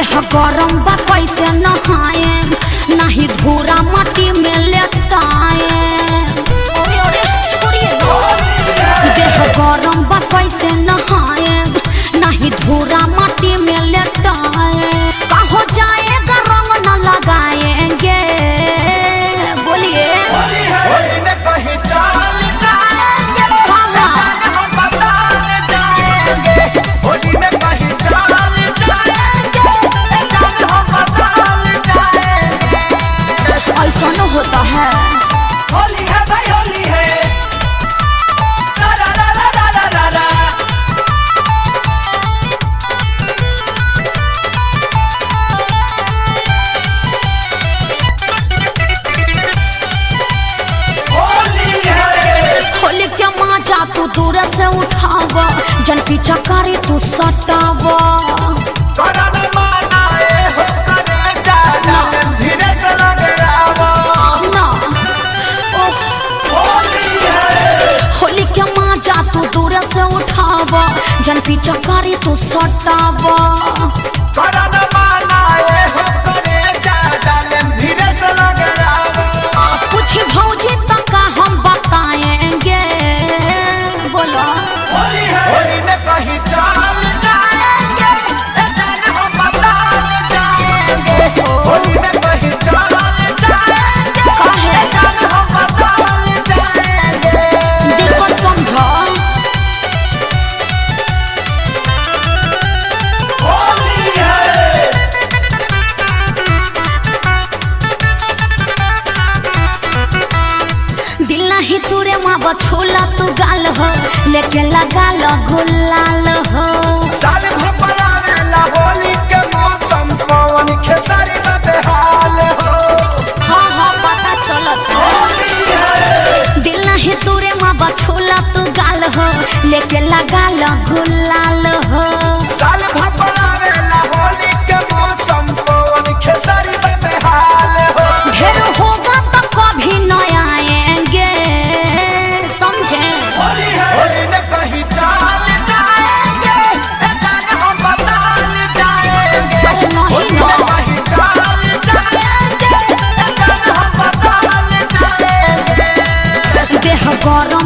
देह गरम बा कैसे नहाए नहीं धूरा माटी में लेटाए देह गरम बा कैसे नहाए नहीं धूरा माटी में लेटाए कहो जाएगा रंग न लगाएंगे बोलिए होली में कहीं चाल जाएंगे हम बदल जाएंगे होली में कहीं चाल जाएंगे हम बदल जाएंगे ऐसा न होता है। होली है भाई होली है सारा रा रा रा रा रा रा होली के मजा तू दूर से उठाव जन पीछा करे तू सटाव करन मनाए हो करे जाना धीरे से लगे आवा ना होली है होली के मजा तू दूर से उठाव जन पीछा करे तू सटाव करन मनाए हो करे जाना धीरे से लगे आवा कुछ भौजी तक का हम बताएंगे बोलो होली में कहीं चाल जाएंगे हम बदल जाएंगे होली में कहीं चाल जाएंगे हम बदल जाएंगे दिक्कत समझो होली है दिल नहीं तुरे माँ बछूला तू गाल हो लेके लगा लो गुलाल हो साल भपलावे ला होली के मौसम पवन खेसारी बदहाल हो हाँ हाँ पता चलता होली है दिल नहीं तुरे माँ बछूला तू गाल हो लेके लगा लो गुलाल हो साल भपलावे ला होली के मौसम पवन खेसारी बदहाल हो ढेर होगा तो कभी न आएंगे समझे होली में कहीं चाल जाएंगे हम बदल जाएंगे नहीं होली ना में कहीं चाल जाएंगे हम बदल जाएंगे देह गरम